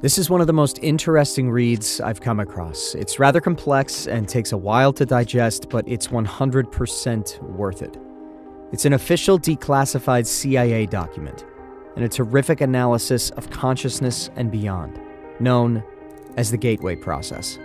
This is one of the most interesting reads I've come across. It's rather complex and takes a while to digest, but it's 100% worth it. It's an official declassified CIA document, and a terrific analysis of consciousness and beyond, known as the Gateway Process.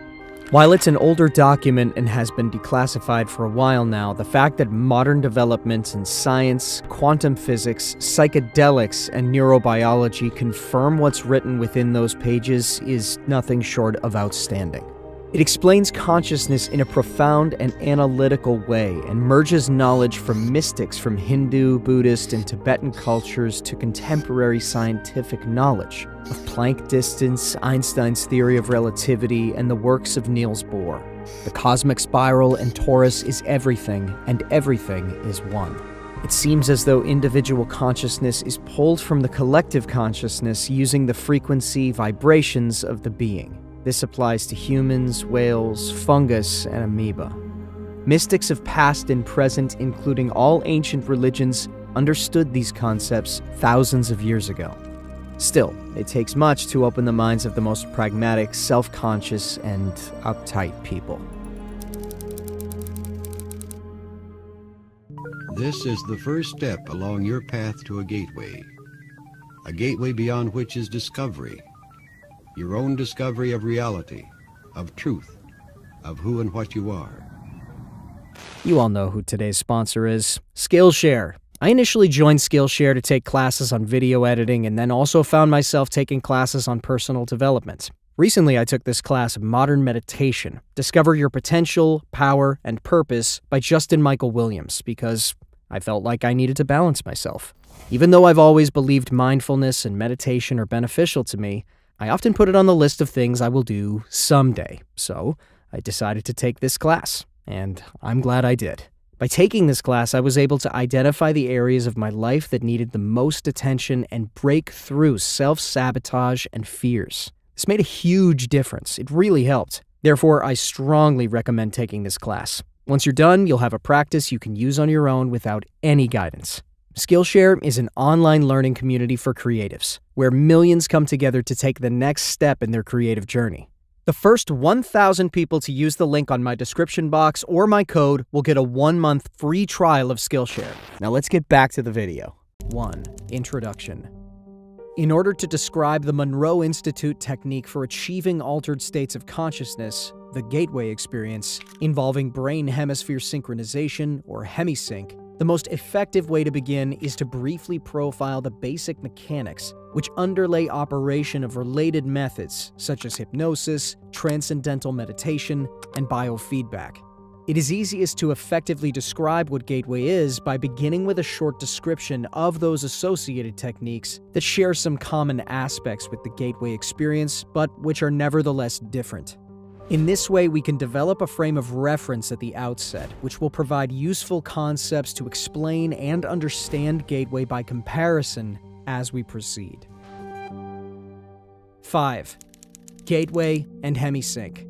While it's an older document and has been declassified for a while now, the fact that modern developments in science, quantum physics, psychedelics, and neurobiology confirm what's written within those pages is nothing short of outstanding. It explains consciousness in a profound and analytical way and merges knowledge from mystics from Hindu, Buddhist, and Tibetan cultures to contemporary scientific knowledge of Planck distance, Einstein's theory of relativity, and the works of Niels Bohr. The cosmic spiral and torus is everything, and everything is one. It seems as though individual consciousness is pulled from the collective consciousness using the frequency vibrations of the being. This applies to humans, whales, fungus, and amoeba. Mystics of past and present, including all ancient religions, understood these concepts thousands of years ago. Still, it takes much to open the minds of the most pragmatic, self-conscious, and uptight people. This is the first step along your path to a gateway beyond which is discovery. Your own discovery of reality, of truth, of who and what you are. You all know who today's sponsor is, Skillshare. I initially joined Skillshare to take classes on video editing and then also found myself taking classes on personal development. Recently, I took this class of Modern Meditation, Discover Your Potential, Power, and Purpose by Justin Michael Williams, because I felt like I needed to balance myself. Even though I've always believed mindfulness and meditation are beneficial to me, I often put it on the list of things I will do someday, so I decided to take this class, and I'm glad I did. By taking this class, I was able to identify the areas of my life that needed the most attention and break through self-sabotage and fears. This made a huge difference. It really helped. Therefore, I strongly recommend taking this class. Once you're done, you'll have a practice you can use on your own without any guidance. Skillshare is an online learning community for creatives, where millions come together to take the next step in their creative journey. The first 1,000 people to use the link on my description box or my code will get a 1-month free trial of Skillshare. Now let's get back to the video. 1. Introduction. In order to describe the Monroe Institute technique for achieving altered states of consciousness, the Gateway experience, involving brain hemisphere synchronization, or hemisync, the most effective way to begin is to briefly profile the basic mechanics which underlay operation of related methods such as hypnosis, transcendental meditation, and biofeedback. It is easiest to effectively describe what Gateway is by beginning with a short description of those associated techniques that share some common aspects with the Gateway experience, but which are nevertheless different. In this way, we can develop a frame of reference at the outset, which will provide useful concepts to explain and understand Gateway by comparison as we proceed. 5. Gateway and hemisync.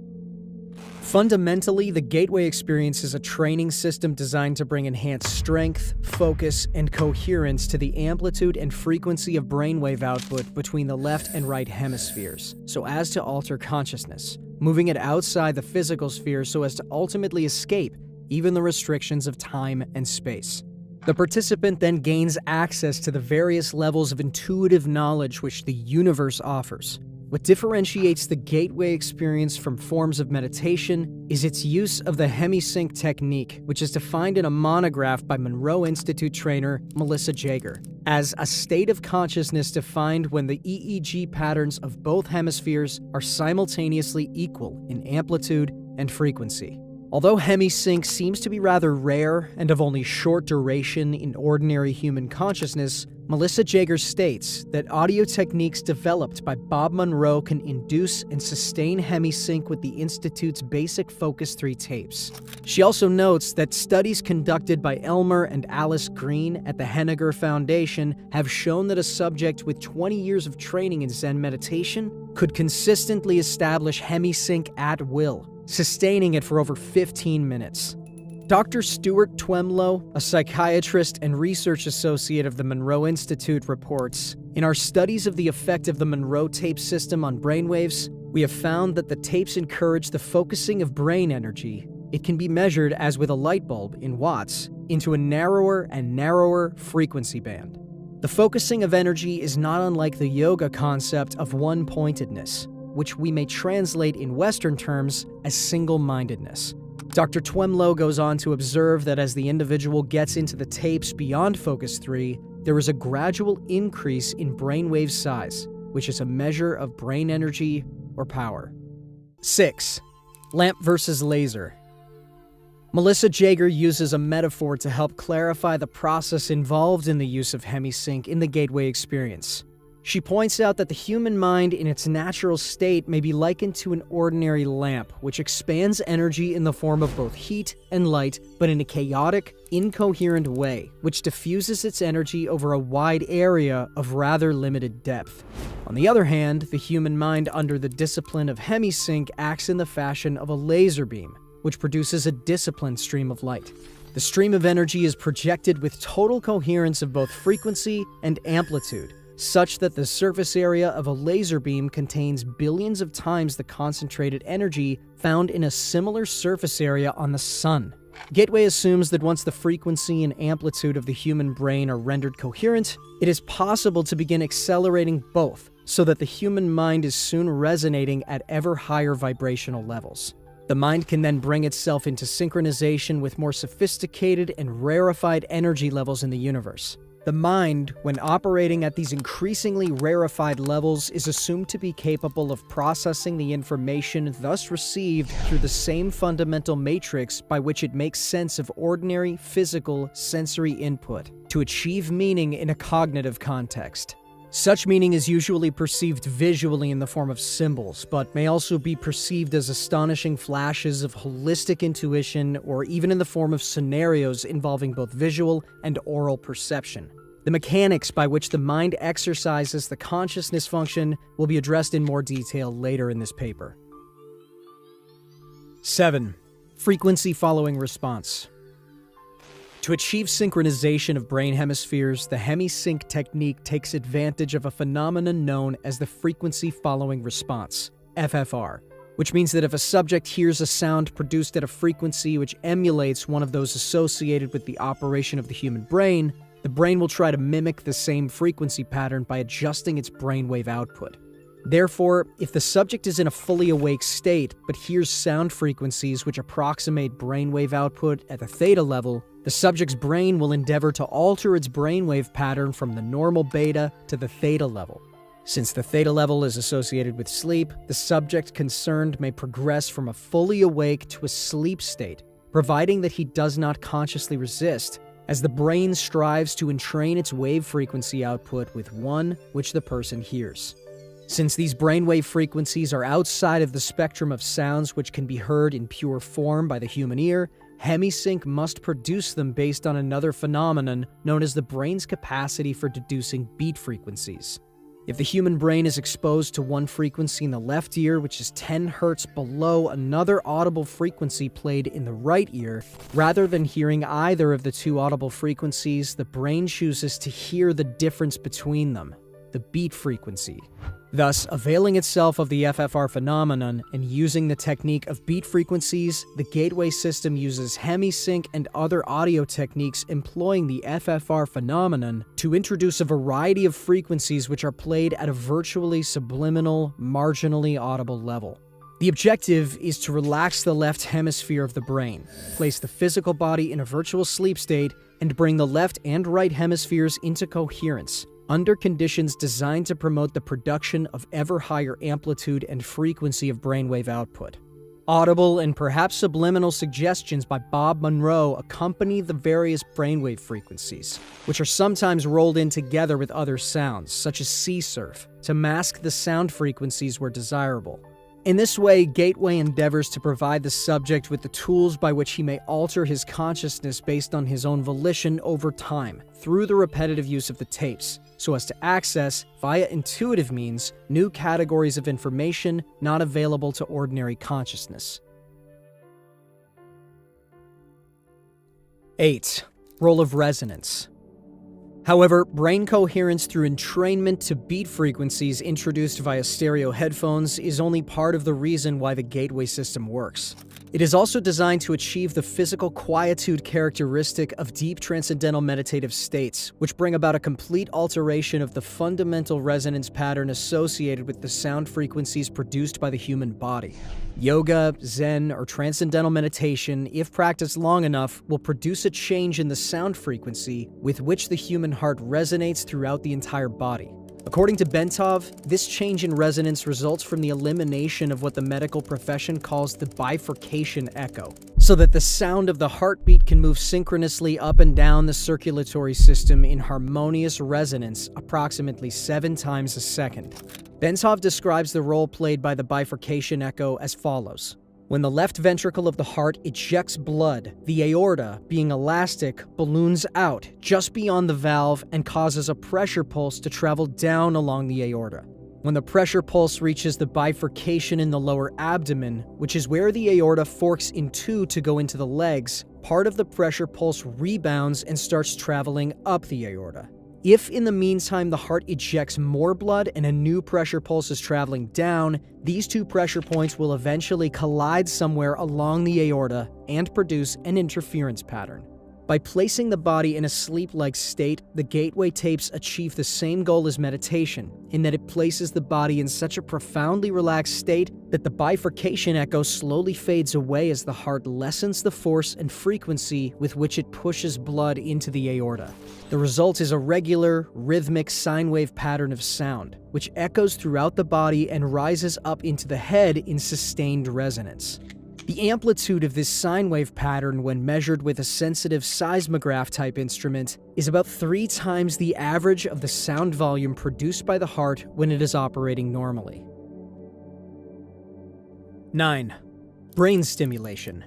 Fundamentally, the Gateway experience is a training system designed to bring enhanced strength, focus, and coherence to the amplitude and frequency of brainwave output between the left and right hemispheres, so as to alter consciousness, moving it outside the physical sphere so as to ultimately escape even the restrictions of time and space. The participant then gains access to the various levels of intuitive knowledge which the universe offers. What differentiates the Gateway experience from forms of meditation is its use of the hemisync technique, which is defined in a monograph by Monroe Institute trainer Melissa Jager as a state of consciousness defined when the EEG patterns of both hemispheres are simultaneously equal in amplitude and frequency. Although hemisync seems to be rather rare and of only short duration in ordinary human consciousness, Melissa Jager states that audio techniques developed by Bob Monroe can induce and sustain hemisync with the Institute's basic Focus 3 tapes. She also notes that studies conducted by Elmer and Alice Green at the Henniger Foundation have shown that a subject with 20 years of training in Zen meditation could consistently establish hemisync at will, sustaining it for over 15 minutes. Dr. Stuart Twemlow, a psychiatrist and research associate of the Monroe Institute, reports, "In our studies of the effect of the Monroe tape system on brainwaves, we have found that the tapes encourage the focusing of brain energy. It can be measured as with a light bulb in watts into a narrower and narrower frequency band. The focusing of energy is not unlike the yoga concept of one-pointedness, which we may translate in Western terms as single-mindedness." Dr. Twemlow goes on to observe that as the individual gets into the tapes beyond focus 3, there is a gradual increase in brainwave size, which is a measure of brain energy or power. 6. Lamp versus laser. Melissa Jaeger uses a metaphor to help clarify the process involved in the use of hemisync in the gateway experience. She points out that the human mind in its natural state may be likened to an ordinary lamp, which expands energy in the form of both heat and light, but in a chaotic, incoherent way, which diffuses its energy over a wide area of rather limited depth. On the other hand, the human mind under the discipline of hemisync acts in the fashion of a laser beam, which produces a disciplined stream of light. The stream of energy is projected with total coherence of both frequency and amplitude, such that the surface area of a laser beam contains billions of times the concentrated energy found in a similar surface area on the Sun. Gateway assumes that once the frequency and amplitude of the human brain are rendered coherent, it is possible to begin accelerating both, so that the human mind is soon resonating at ever higher vibrational levels. The mind can then bring itself into synchronization with more sophisticated and rarefied energy levels in the universe. The mind, when operating at these increasingly rarefied levels, is assumed to be capable of processing the information thus received through the same fundamental matrix by which it makes sense of ordinary, physical, sensory input, to achieve meaning in a cognitive context. Such meaning is usually perceived visually in the form of symbols, but may also be perceived as astonishing flashes of holistic intuition or even in the form of scenarios involving both visual and oral perception. The mechanics by which the mind exercises the consciousness function will be addressed in more detail later in this paper. 7. Frequency following response. To achieve synchronization of brain hemispheres, the hemisync technique takes advantage of a phenomenon known as the frequency following response, FFR, which means that if a subject hears a sound produced at a frequency which emulates one of those associated with the operation of the human brain, the brain will try to mimic the same frequency pattern by adjusting its brainwave output. Therefore, if the subject is in a fully awake state but hears sound frequencies which approximate brainwave output at the theta level, the subject's brain will endeavor to alter its brainwave pattern from the normal beta to the theta level. Since the theta level is associated with sleep, the subject concerned may progress from a fully awake to a sleep state, providing that he does not consciously resist, as the brain strives to entrain its wave frequency output with one which the person hears. Since these brainwave frequencies are outside of the spectrum of sounds which can be heard in pure form by the human ear, hemisync must produce them based on another phenomenon known as the brain's capacity for deducing beat frequencies. If the human brain is exposed to one frequency in the left ear, which is 10 Hz below another audible frequency played in the right ear, rather than hearing either of the two audible frequencies, the brain chooses to hear the difference between them, the beat frequency. Thus, availing itself of the FFR phenomenon and using the technique of beat frequencies, the gateway system uses hemisync and other audio techniques employing the FFR phenomenon to introduce a variety of frequencies which are played at a virtually subliminal, marginally audible level. The objective is to relax the left hemisphere of the brain, place the physical body in a virtual sleep state, and bring the left and right hemispheres into coherence, under conditions designed to promote the production of ever higher amplitude and frequency of brainwave output. Audible and perhaps subliminal suggestions by Bob Monroe accompany the various brainwave frequencies, which are sometimes rolled in together with other sounds, such as sea surf, to mask the sound frequencies where desirable. In this way, Gateway endeavors to provide the subject with the tools by which he may alter his consciousness based on his own volition over time, through the repetitive use of the tapes, so as to access, via intuitive means, new categories of information not available to ordinary consciousness. 8. Role of resonance. However, brain coherence through entrainment to beat frequencies introduced via stereo headphones is only part of the reason why the gateway system works. It is also designed to achieve the physical quietude characteristic of deep transcendental meditative states, which bring about a complete alteration of the fundamental resonance pattern associated with the sound frequencies produced by the human body. Yoga, Zen, or transcendental meditation, if practiced long enough, will produce a change in the sound frequency with which the human heart resonates throughout the entire body. According to Bentov, this change in resonance results from the elimination of what the medical profession calls the bifurcation echo, so that the sound of the heartbeat can move synchronously up and down the circulatory system in harmonious resonance approximately 7 times a second. Bentov describes the role played by the bifurcation echo as follows. When the left ventricle of the heart ejects blood, the aorta, being elastic, balloons out just beyond the valve and causes a pressure pulse to travel down along the aorta. When the pressure pulse reaches the bifurcation in the lower abdomen, which is where the aorta forks in two to go into the legs, part of the pressure pulse rebounds and starts traveling up the aorta. If in the meantime the heart ejects more blood and a new pressure pulse is traveling down, these two pressure points will eventually collide somewhere along the aorta and produce an interference pattern. By placing the body in a sleep-like state, the gateway tapes achieve the same goal as meditation, in that it places the body in such a profoundly relaxed state that the bifurcation echo slowly fades away as the heart lessens the force and frequency with which it pushes blood into the aorta. The result is a regular, rhythmic sine wave pattern of sound, which echoes throughout the body and rises up into the head in sustained resonance. The amplitude of this sine wave pattern when measured with a sensitive seismograph-type instrument is about 3 times the average of the sound volume produced by the heart when it is operating normally. 9. Brain stimulation.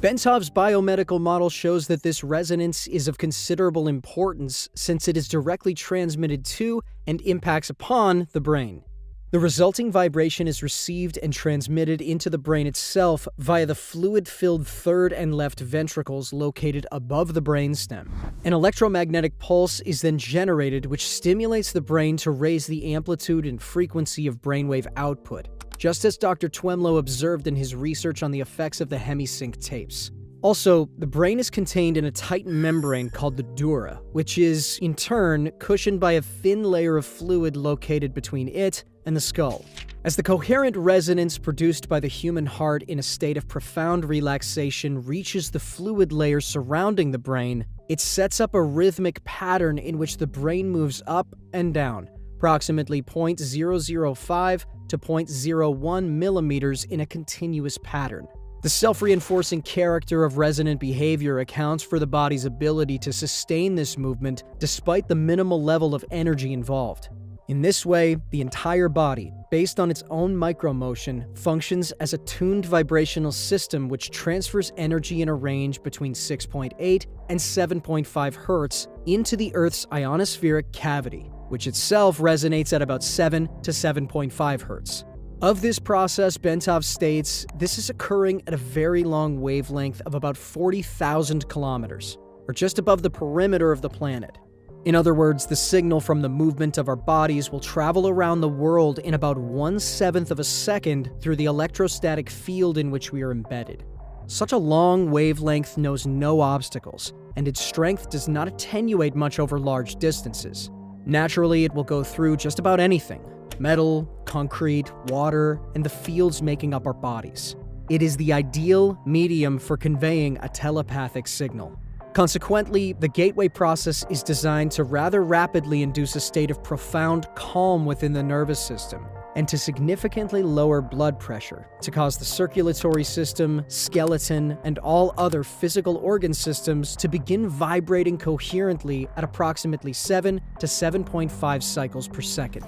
Bentov's biomedical model shows that this resonance is of considerable importance since it is directly transmitted to and impacts upon the brain. The resulting vibration is received and transmitted into the brain itself via the fluid-filled third and left ventricles located above the brainstem. An electromagnetic pulse is then generated which stimulates the brain to raise the amplitude and frequency of brainwave output, just as Dr. Twemlow observed in his research on the effects of the hemisync tapes. Also, the brain is contained in a tight membrane called the dura, which is, in turn, cushioned by a thin layer of fluid located between it and the skull. As the coherent resonance produced by the human heart in a state of profound relaxation reaches the fluid layer surrounding the brain, it sets up a rhythmic pattern in which the brain moves up and down, approximately 0.005 to 0.01 millimeters in a continuous pattern. The self-reinforcing character of resonant behavior accounts for the body's ability to sustain this movement despite the minimal level of energy involved. In this way, the entire body, based on its own micromotion, functions as a tuned vibrational system which transfers energy in a range between 6.8 and 7.5 Hz into the Earth's ionospheric cavity, which itself resonates at about 7 to 7.5 Hz. Of this process, Bentov states, this is occurring at a very long wavelength of about 40,000 kilometers, or just above the perimeter of the planet. In other words, the signal from the movement of our bodies will travel around the world in about 1/7 of a second through the electrostatic field in which we are embedded. Such a long wavelength knows no obstacles, and its strength does not attenuate much over large distances. Naturally, it will go through just about anything: metal, concrete, water, and the fields making up our bodies. It is the ideal medium for conveying a telepathic signal. Consequently, the gateway process is designed to rather rapidly induce a state of profound calm within the nervous system, and to significantly lower blood pressure, to cause the circulatory system, skeleton, and all other physical organ systems to begin vibrating coherently at approximately 7 to 7.5 cycles per second.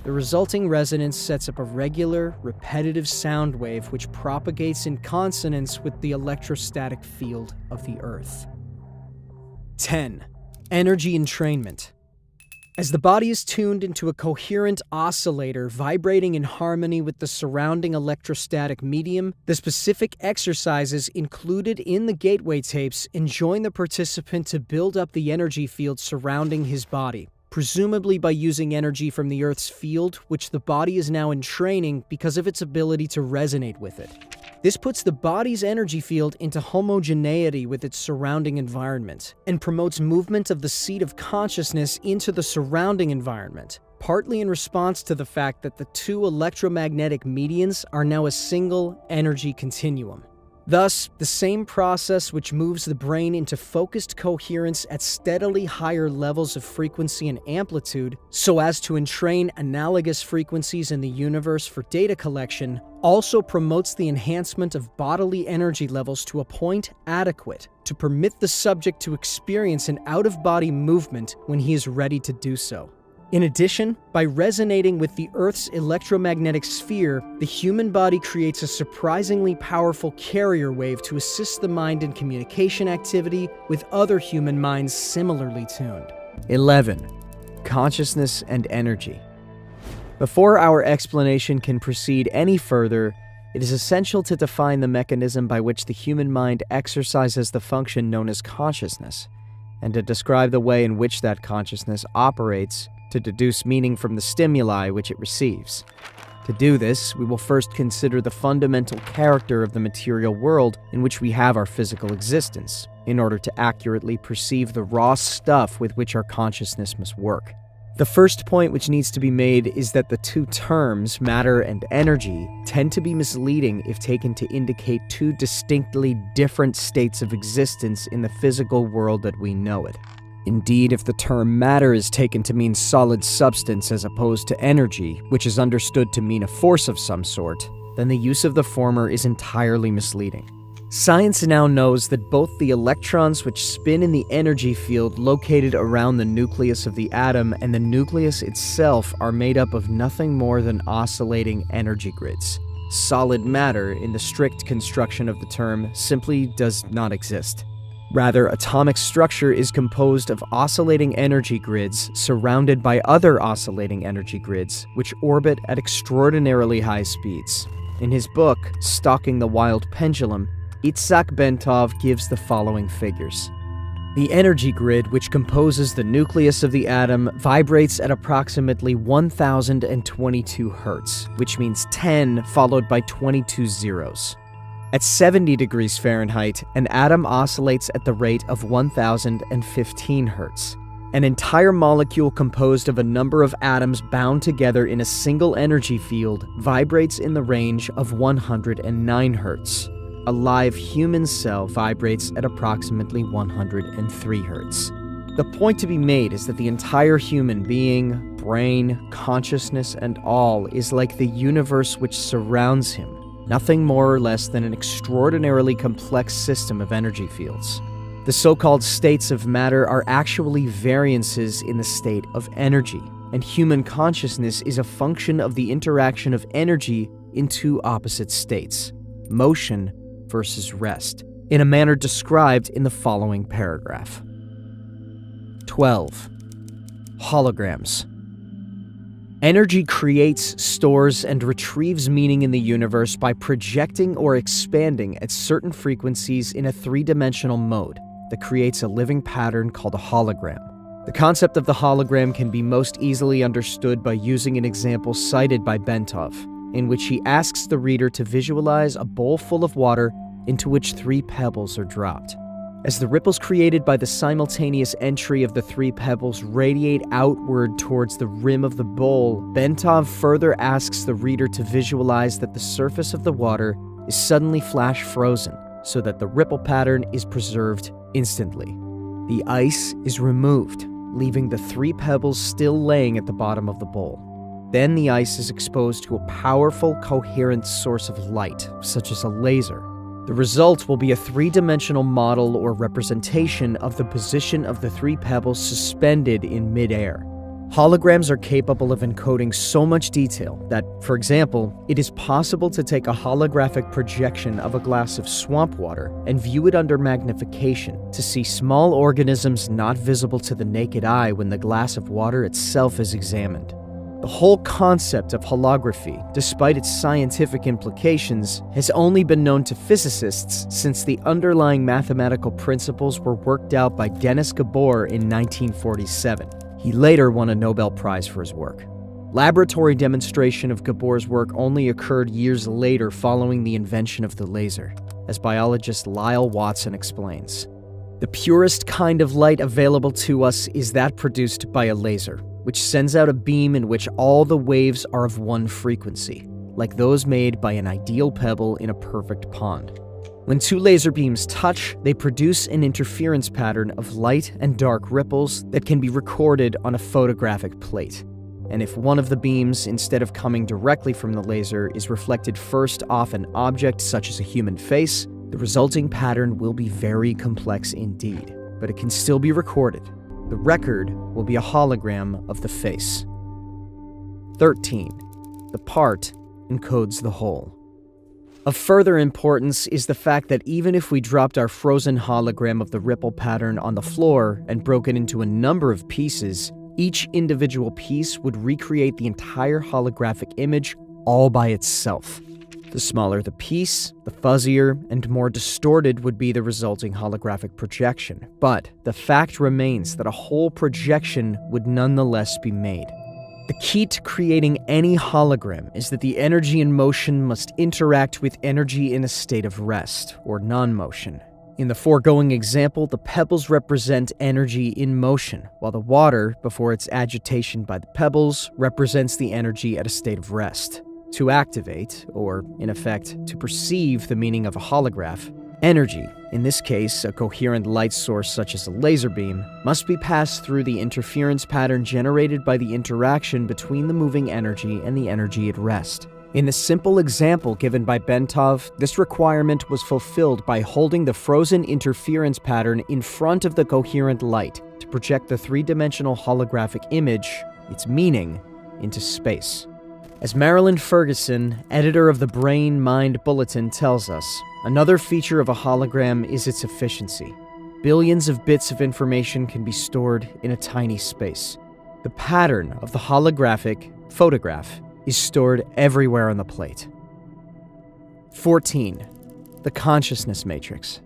The resulting resonance sets up a regular, repetitive sound wave which propagates in consonance with the electrostatic field of the Earth. 10. Energy entrainment. As the body is tuned into a coherent oscillator vibrating in harmony with the surrounding electrostatic medium, the specific exercises included in the gateway tapes enjoin the participant to build up the energy field surrounding his body, presumably by using energy from the Earth's field, which the body is now in training because of its ability to resonate with it. This puts the body's energy field into homogeneity with its surrounding environment and promotes movement of the seat of consciousness into the surrounding environment, partly in response to the fact that the two electromagnetic medians are now a single energy continuum. Thus, the same process which moves the brain into focused coherence at steadily higher levels of frequency and amplitude so as to entrain analogous frequencies in the universe for data collection also promotes the enhancement of bodily energy levels to a point adequate to permit the subject to experience an out-of-body movement when he is ready to do so. In addition, by resonating with the Earth's electromagnetic sphere, the human body creates a surprisingly powerful carrier wave to assist the mind in communication activity with other human minds similarly tuned. 11. Consciousness and energy. Before our explanation can proceed any further, it is essential to define the mechanism by which the human mind exercises the function known as consciousness, and to describe the way in which that consciousness operates to deduce meaning from the stimuli which it receives. To do this, we will first consider the fundamental character of the material world in which we have our physical existence, in order to accurately perceive the raw stuff with which our consciousness must work. The first point which needs to be made is that the two terms, matter and energy, tend to be misleading if taken to indicate two distinctly different states of existence in the physical world that we know it. Indeed, if the term matter is taken to mean solid substance as opposed to energy, which is understood to mean a force of some sort, then the use of the former is entirely misleading. Science now knows that both the electrons which spin in the energy field located around the nucleus of the atom and the nucleus itself are made up of nothing more than oscillating energy grids. Solid matter, in the strict construction of the term, simply does not exist. Rather, atomic structure is composed of oscillating energy grids surrounded by other oscillating energy grids, which orbit at extraordinarily high speeds. In his book, Stalking the Wild Pendulum, Itzhak Bentov gives the following figures. The energy grid, which composes the nucleus of the atom, vibrates at approximately 1022 Hz, which means 10 followed by 22 zeros. At 70 degrees Fahrenheit, an atom oscillates at the rate of 1015 Hz. An entire molecule composed of a number of atoms bound together in a single energy field vibrates in the range of 109 Hz. A live human cell vibrates at approximately 103 Hz. The point to be made is that the entire human being, brain, consciousness, and all is like the universe which surrounds him. Nothing more or less than an extraordinarily complex system of energy fields. The so-called states of matter are actually variances in the state of energy, and human consciousness is a function of the interaction of energy in two opposite states, motion versus rest, in a manner described in the following paragraph. 12. Holograms. Energy creates, stores, and retrieves meaning in the universe by projecting or expanding at certain frequencies in a three-dimensional mode that creates a living pattern called a hologram. The concept of the hologram can be most easily understood by using an example cited by Bentov, in which he asks the reader to visualize a bowl full of water into which 3 pebbles are dropped. As the ripples created by the simultaneous entry of the 3 pebbles radiate outward towards the rim of the bowl, Bentov further asks the reader to visualize that the surface of the water is suddenly flash frozen, so that the ripple pattern is preserved instantly. The ice is removed, leaving the 3 pebbles still laying at the bottom of the bowl. Then the ice is exposed to a powerful, coherent source of light, such as a laser. The result will be a 3-dimensional model or representation of the position of the 3 pebbles suspended in midair. Holograms are capable of encoding so much detail that, for example, it is possible to take a holographic projection of a glass of swamp water and view it under magnification to see small organisms not visible to the naked eye when the glass of water itself is examined. The whole concept of holography, despite its scientific implications, has only been known to physicists since the underlying mathematical principles were worked out by Denis Gabor in 1947. He later won a Nobel Prize for his work. Laboratory demonstration of Gabor's work only occurred years later following the invention of the laser, as biologist Lyle Watson explains. The purest kind of light available to us is that produced by a laser, which sends out a beam in which all the waves are of one frequency, like those made by an ideal pebble in a perfect pond. When two laser beams touch, they produce an interference pattern of light and dark ripples that can be recorded on a photographic plate. And if one of the beams, instead of coming directly from the laser, is reflected first off an object such as a human face, the resulting pattern will be very complex indeed, but it can still be recorded. The record will be a hologram of the face. 13. The part encodes the whole. Of further importance is the fact that even if we dropped our frozen hologram of the ripple pattern on the floor and broke it into a number of pieces, each individual piece would recreate the entire holographic image all by itself. The smaller the piece, the fuzzier and more distorted would be the resulting holographic projection. But the fact remains that a whole projection would nonetheless be made. The key to creating any hologram is that the energy in motion must interact with energy in a state of rest, or non-motion. In the foregoing example, the pebbles represent energy in motion, while the water, before its agitation by the pebbles, represents the energy at a state of rest. To activate, or in effect, to perceive the meaning of a holograph, energy, in this case a coherent light source such as a laser beam, must be passed through the interference pattern generated by the interaction between the moving energy and the energy at rest. In the simple example given by Bentov, this requirement was fulfilled by holding the frozen interference pattern in front of the coherent light to project the three-dimensional holographic image, its meaning, into space. As Marilyn Ferguson, editor of the Brain Mind Bulletin, tells us, another feature of a hologram is its efficiency. Billions of bits of information can be stored in a tiny space. The pattern of the holographic photograph is stored everywhere on the plate. 14. The consciousness matrix.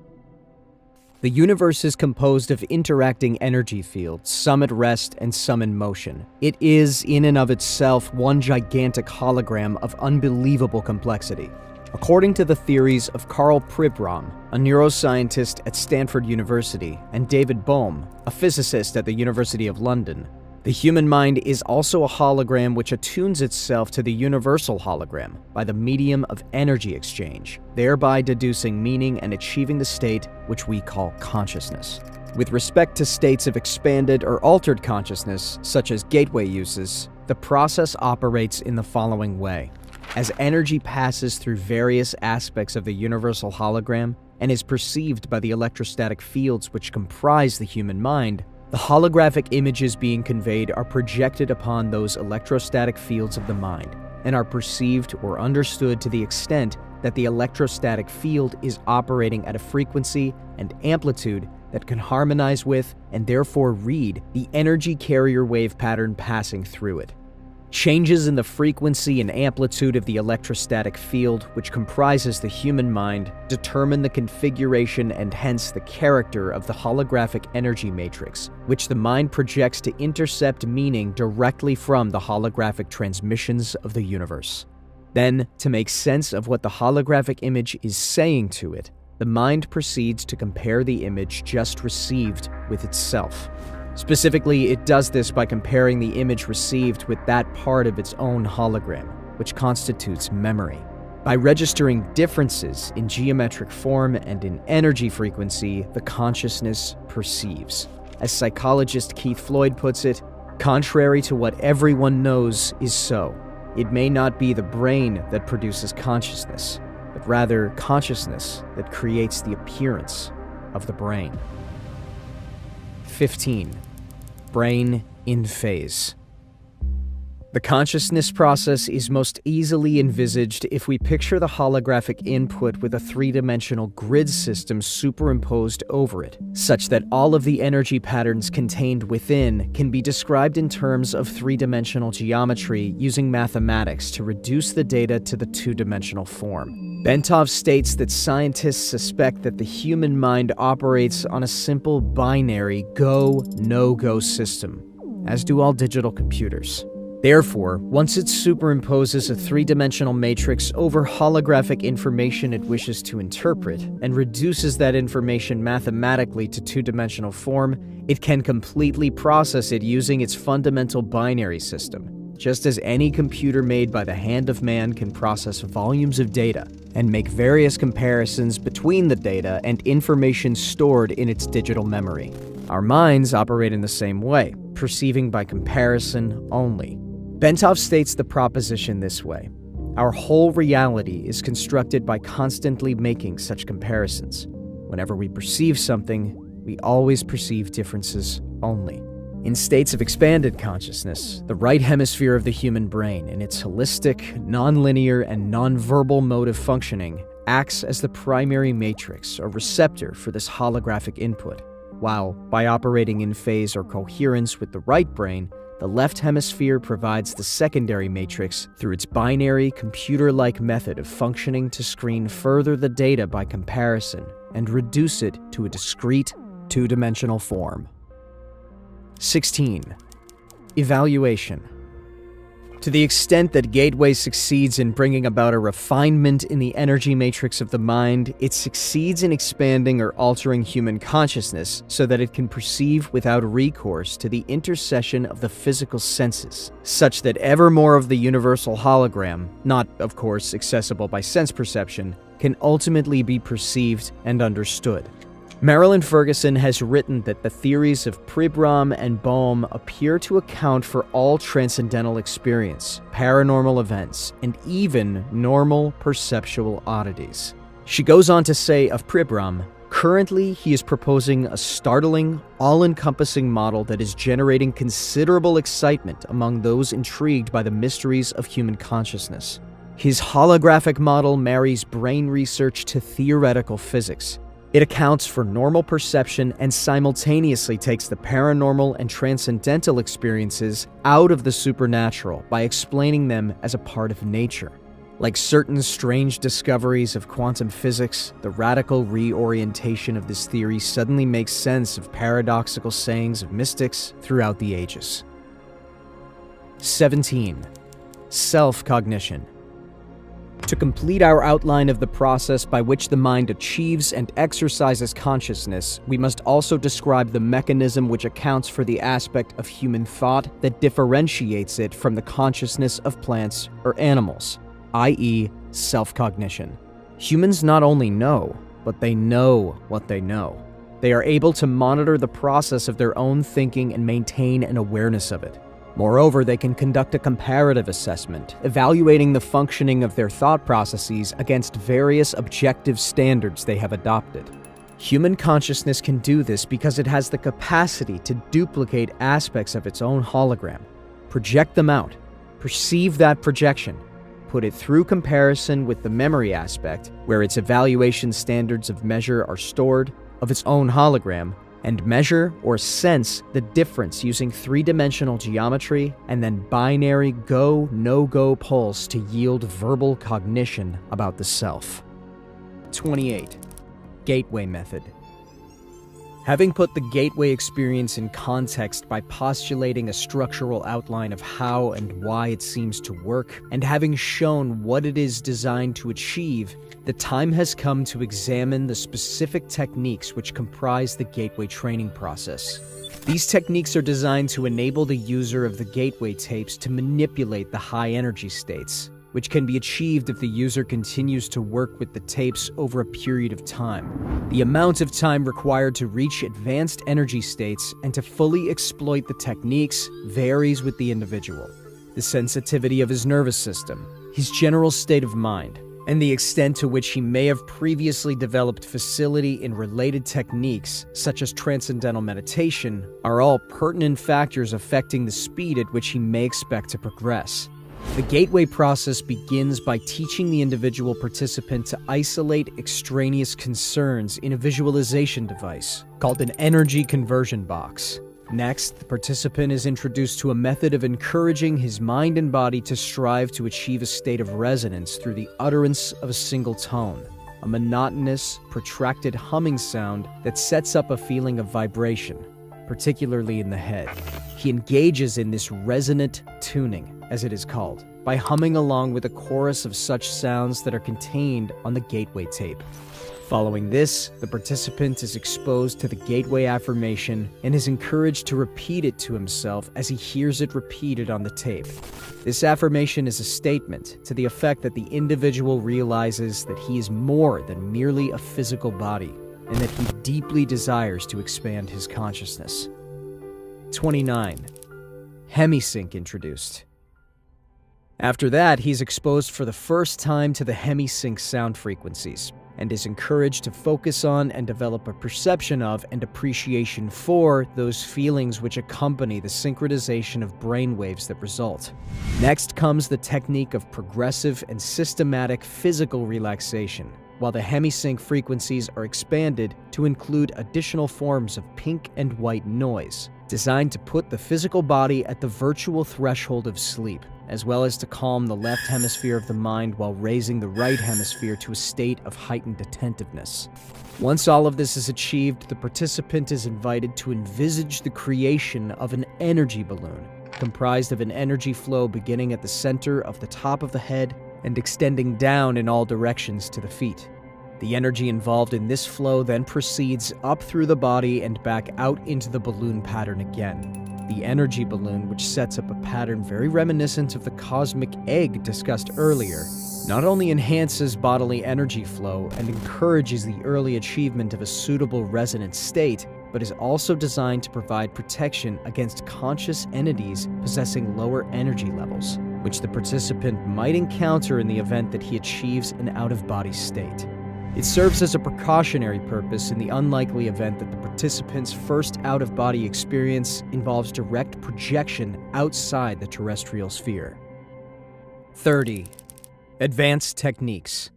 The universe is composed of interacting energy fields, some at rest and some in motion. It is, in and of itself, one gigantic hologram of unbelievable complexity. According to the theories of Karl Pribram, a neuroscientist at Stanford University, and David Bohm, a physicist at the University of London, the human mind is also a hologram which attunes itself to the universal hologram by the medium of energy exchange, thereby deducing meaning and achieving the state which we call consciousness. With respect to states of expanded or altered consciousness, such as gateway uses, the process operates in the following way. As energy passes through various aspects of the universal hologram and is perceived by the electrostatic fields which comprise the human mind, the holographic images being conveyed are projected upon those electrostatic fields of the mind and are perceived or understood to the extent that the electrostatic field is operating at a frequency and amplitude that can harmonize with and therefore read the energy carrier wave pattern passing through it. Changes in the frequency and amplitude of the electrostatic field, which comprises the human mind, determine the configuration and hence the character of the holographic energy matrix, which the mind projects to intercept meaning directly from the holographic transmissions of the universe. Then, to make sense of what the holographic image is saying to it, the mind proceeds to compare the image just received with itself. Specifically, it does this by comparing the image received with that part of its own hologram, which constitutes memory. By registering differences in geometric form and in energy frequency, the consciousness perceives. As psychologist Keith Floyd puts it, contrary to what everyone knows is so, it may not be the brain that produces consciousness, but rather consciousness that creates the appearance of the brain. 15. Brain in phase. The consciousness process is most easily envisaged if we picture the holographic input with a three-dimensional grid system superimposed over it, such that all of the energy patterns contained within can be described in terms of three-dimensional geometry using mathematics to reduce the data to the two-dimensional form. Bentov states that scientists suspect that the human mind operates on a simple binary go-no-go system, as do all digital computers. Therefore, once it superimposes a three-dimensional matrix over holographic information it wishes to interpret, and reduces that information mathematically to two-dimensional form, it can completely process it using its fundamental binary system, just as any computer made by the hand of man can process volumes of data, and make various comparisons between the data and information stored in its digital memory. Our minds operate in the same way, perceiving by comparison only. Bentov states the proposition this way: our whole reality is constructed by constantly making such comparisons. Whenever we perceive something, we always perceive differences only. In states of expanded consciousness, the right hemisphere of the human brain, in its holistic, nonlinear, and nonverbal mode of functioning, acts as the primary matrix or receptor for this holographic input, while, by operating in phase or coherence with the right brain, the left hemisphere provides the secondary matrix through its binary, computer-like method of functioning to screen further the data by comparison and reduce it to a discrete, two-dimensional form. 16. Evaluation. To the extent that Gateway succeeds in bringing about a refinement in the energy matrix of the mind, it succeeds in expanding or altering human consciousness so that it can perceive without recourse to the intercession of the physical senses, such that ever more of the universal hologram, not, of course, accessible by sense perception, can ultimately be perceived and understood. Marilyn Ferguson has written that the theories of Pribram and Bohm appear to account for all transcendental experience, paranormal events, and even normal perceptual oddities. She goes on to say of Pribram, currently he is proposing a startling, all-encompassing model that is generating considerable excitement among those intrigued by the mysteries of human consciousness. His holographic model marries brain research to theoretical physics. It accounts for normal perception and simultaneously takes the paranormal and transcendental experiences out of the supernatural by explaining them as a part of nature. Like certain strange discoveries of quantum physics, the radical reorientation of this theory suddenly makes sense of paradoxical sayings of mystics throughout the ages. 17. Self-cognition. To complete our outline of the process by which the mind achieves and exercises consciousness, we must also describe the mechanism which accounts for the aspect of human thought that differentiates it from the consciousness of plants or animals, i.e., self-cognition. Humans not only know, but they know what they know. They are able to monitor the process of their own thinking and maintain an awareness of it. Moreover, they can conduct a comparative assessment, evaluating the functioning of their thought processes against various objective standards they have adopted. Human consciousness can do this because it has the capacity to duplicate aspects of its own hologram, project them out, perceive that projection, put it through comparison with the memory aspect, where its evaluation standards of measure are stored, of its own hologram, and measure or sense the difference using three-dimensional geometry and then binary go-no-go pulse to yield verbal cognition about the self. 28. Gateway method. Having put the gateway experience in context by postulating a structural outline of how and why it seems to work, and having shown what it is designed to achieve, the time has come to examine the specific techniques which comprise the gateway training process. These techniques are designed to enable the user of the gateway tapes to manipulate the high-energy states, which can be achieved if the user continues to work with the tapes over a period of time. The amount of time required to reach advanced energy states and to fully exploit the techniques varies with the individual, the sensitivity of his nervous system, his general state of mind, and the extent to which he may have previously developed facility in related techniques, such as transcendental meditation, are all pertinent factors affecting the speed at which he may expect to progress. The gateway process begins by teaching the individual participant to isolate extraneous concerns in a visualization device called an energy conversion box. Next, the participant is introduced to a method of encouraging his mind and body to strive to achieve a state of resonance through the utterance of a single tone, a monotonous, protracted humming sound that sets up a feeling of vibration, particularly in the head. He engages in this resonant tuning, as it is called, by humming along with a chorus of such sounds that are contained on the gateway tape. Following this, the participant is exposed to the gateway affirmation and is encouraged to repeat it to himself as he hears it repeated on the tape. This affirmation is a statement to the effect that the individual realizes that he is more than merely a physical body and that he deeply desires to expand his consciousness. 29. Hemisync introduced. After that, he's exposed for the first time to the hemisync sound frequencies, and is encouraged to focus on and develop a perception of and appreciation for those feelings which accompany the synchronization of brainwaves that result. Next comes the technique of progressive and systematic physical relaxation, while the hemisync frequencies are expanded to include additional forms of pink and white noise, designed to put the physical body at the virtual threshold of sleep, as well as to calm the left hemisphere of the mind while raising the right hemisphere to a state of heightened attentiveness. Once all of this is achieved, the participant is invited to envisage the creation of an energy balloon, comprised of an energy flow beginning at the center of the top of the head and extending down in all directions to the feet. The energy involved in this flow then proceeds up through the body and back out into the balloon pattern again. The energy balloon, which sets up a pattern very reminiscent of the cosmic egg discussed earlier, not only enhances bodily energy flow and encourages the early achievement of a suitable resonant state, but is also designed to provide protection against conscious entities possessing lower energy levels, which the participant might encounter in the event that he achieves an out-of-body state. It serves as a precautionary purpose in the unlikely event that the participant's first out-of-body experience involves direct projection outside the terrestrial sphere. 30. Advanced techniques.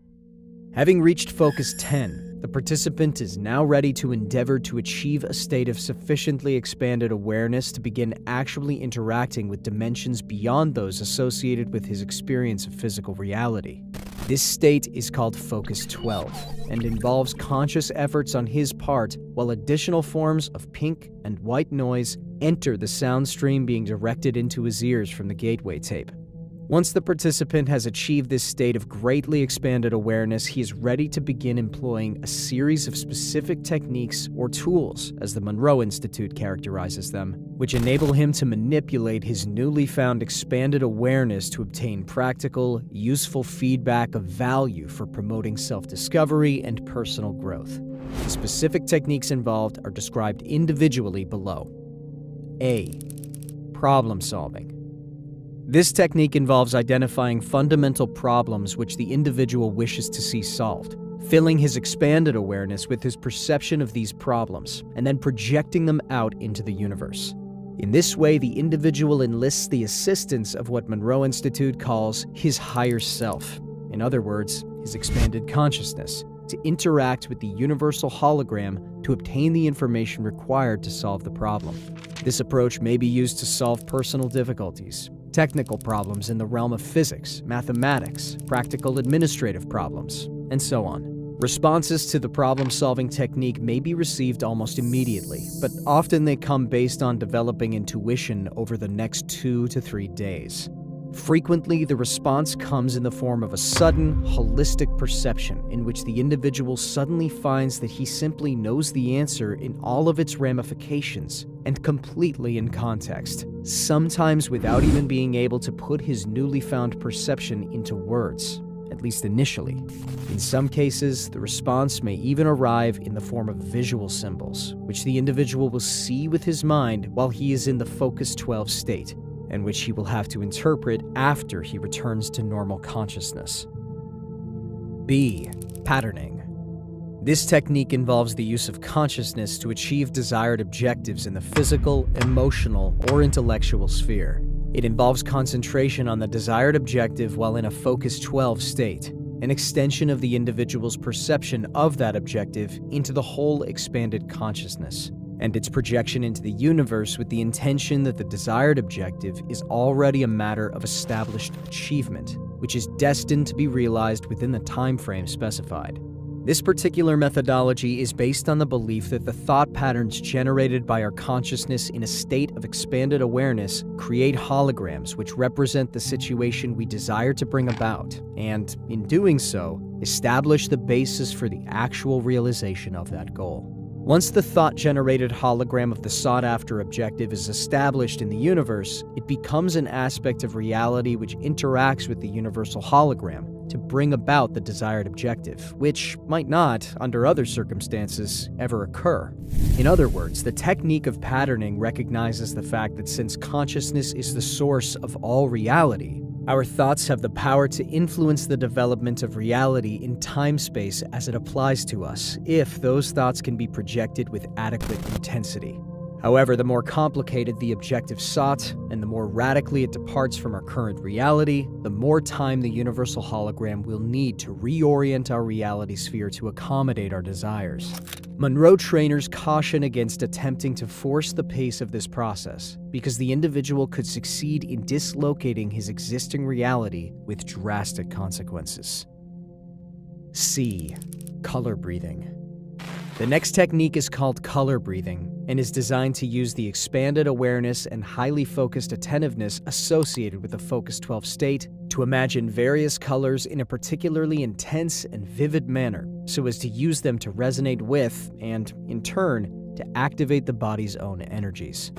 Having reached focus 10, the participant is now ready to endeavor to achieve a state of sufficiently expanded awareness to begin actually interacting with dimensions beyond those associated with his experience of physical reality. This state is called Focus 12 and involves conscious efforts on his part while additional forms of pink and white noise enter the sound stream being directed into his ears from the gateway tape. Once the participant has achieved this state of greatly expanded awareness, he is ready to begin employing a series of specific techniques or tools, as the Monroe Institute characterizes them, which enable him to manipulate his newly found expanded awareness to obtain practical, useful feedback of value for promoting self-discovery and personal growth. The specific techniques involved are described individually below. A. Problem solving. This technique involves identifying fundamental problems which the individual wishes to see solved, filling his expanded awareness with his perception of these problems, and then projecting them out into the universe. In this way, the individual enlists the assistance of what Monroe Institute calls his higher self, in other words, his expanded consciousness, to interact with the universal hologram to obtain the information required to solve the problem. This approach may be used to solve personal difficulties, technical problems in the realm of physics, mathematics, practical administrative problems, and so on. Responses to the problem-solving technique may be received almost immediately, but often they come based on developing intuition over the next 2 to 3 days. Frequently, the response comes in the form of a sudden, holistic perception in which the individual suddenly finds that he simply knows the answer in all of its ramifications and completely in context, sometimes without even being able to put his newly found perception into words, at least initially. In some cases, the response may even arrive in the form of visual symbols, which the individual will see with his mind while he is in the Focus 12 state, and which he will have to interpret after he returns to normal consciousness. B. Patterning. This technique involves the use of consciousness to achieve desired objectives in the physical, emotional, or intellectual sphere. It involves concentration on the desired objective while in a focus 12 state, an extension of the individual's perception of that objective into the whole expanded consciousness, and its projection into the universe with the intention that the desired objective is already a matter of established achievement, which is destined to be realized within the time frame specified. This particular methodology is based on the belief that the thought patterns generated by our consciousness in a state of expanded awareness create holograms which represent the situation we desire to bring about, and, in doing so, establish the basis for the actual realization of that goal. Once the thought-generated hologram of the sought-after objective is established in the universe, it becomes an aspect of reality which interacts with the universal hologram to bring about the desired objective, which might not, under other circumstances, ever occur. In other words, the technique of patterning recognizes the fact that since consciousness is the source of all reality, our thoughts have the power to influence the development of reality in time-space as it applies to us, if those thoughts can be projected with adequate intensity. However, the more complicated the objective sought, and the more radically it departs from our current reality, the more time the universal hologram will need to reorient our reality sphere to accommodate our desires. Monroe trainers caution against attempting to force the pace of this process, because the individual could succeed in dislocating his existing reality with drastic consequences. C. Color breathing. The next technique is called color breathing and is designed to use the expanded awareness and highly focused attentiveness associated with the Focus 12 state to imagine various colors in a particularly intense and vivid manner so as to use them to resonate with and, in turn, to activate the body's own energies.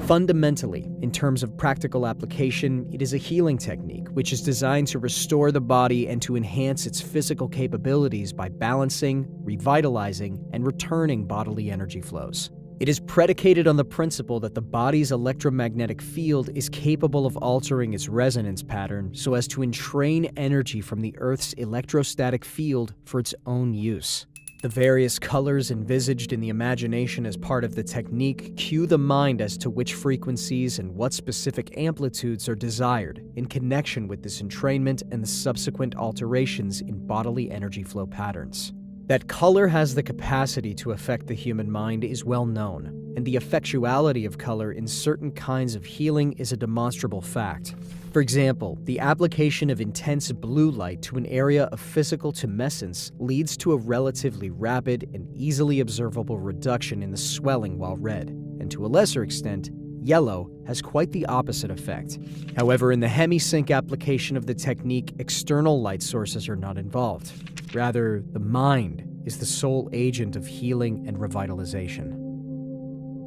Fundamentally, in terms of practical application, it is a healing technique which is designed to restore the body and to enhance its physical capabilities by balancing, revitalizing, and returning bodily energy flows. It is predicated on the principle that the body's electromagnetic field is capable of altering its resonance pattern so as to entrain energy from the Earth's electrostatic field for its own use. The various colors envisaged in the imagination as part of the technique cue the mind as to which frequencies and what specific amplitudes are desired in connection with this entrainment and the subsequent alterations in bodily energy flow patterns. That color has the capacity to affect the human mind is well known, and the effectuality of color in certain kinds of healing is a demonstrable fact. For example, the application of intense blue light to an area of physical tumescence leads to a relatively rapid and easily observable reduction in the swelling while red, and to a lesser extent, yellow has quite the opposite effect. However, in the hemisync application of the technique, external light sources are not involved. Rather, the mind is the sole agent of healing and revitalization.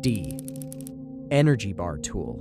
D. Energy bar tool.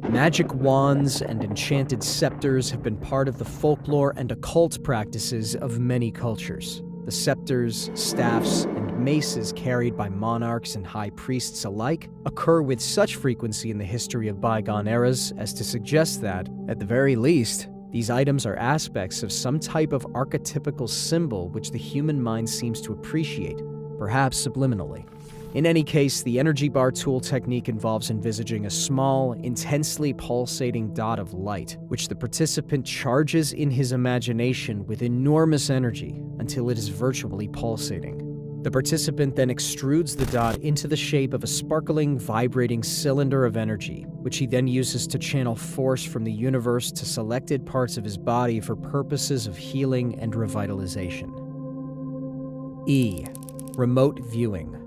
Magic wands and enchanted scepters have been part of the folklore and occult practices of many cultures. The scepters, staffs, and maces carried by monarchs and high priests alike occur with such frequency in the history of bygone eras as to suggest that, at the very least, these items are aspects of some type of archetypical symbol which the human mind seems to appreciate, perhaps subliminally. In any case, the energy bar tool technique involves envisaging a small, intensely pulsating dot of light, which the participant charges in his imagination with enormous energy until it is virtually pulsating. The participant then extrudes the dot into the shape of a sparkling, vibrating cylinder of energy, which he then uses to channel force from the universe to selected parts of his body for purposes of healing and revitalization. E. Remote viewing.